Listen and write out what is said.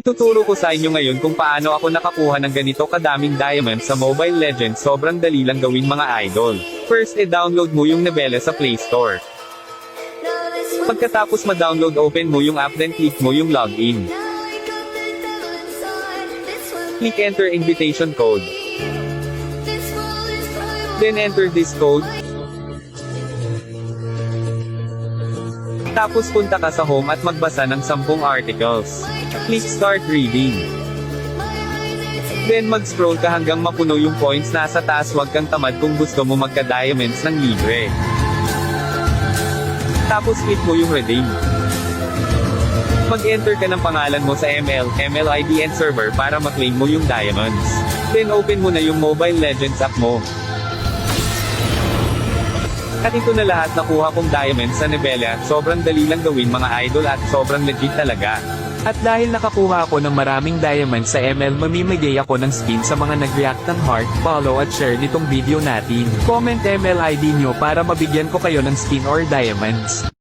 Ituturo ko sa inyo ngayon kung paano ako nakakuha ng ganito kadaming diamond sa Mobile Legends. Sobrang dali lang gawin mga idol. First, download mo yung Nebele sa Play Store. Pagkatapos ma-download, open mo yung app, then click mo yung login. Click enter invitation code. Then enter this code. Tapos punta ka sa home at magbasa ng 10 articles. Click start reading. Then mag-scroll ka hanggang mapuno yung points nasa taas. Huwag kang tamad kung gusto mo magka-diamonds ng libre. Tapos click mo yung redeem. Mag-enter ka ng pangalan mo sa ML ID and server para ma-claim mo yung diamonds. Then open mo na yung Mobile Legends app mo. At ito na lahat nakuha kong diamonds sa Nebele at sobrang dali lang gawin mga idol at sobrang legit talaga. At dahil nakakuha ako ng maraming diamonds sa ML, mamimigay ako ng skin sa mga nag-react ng heart, follow at share nitong video natin. Comment ML ID nyo para mabigyan ko kayo ng skin or diamonds.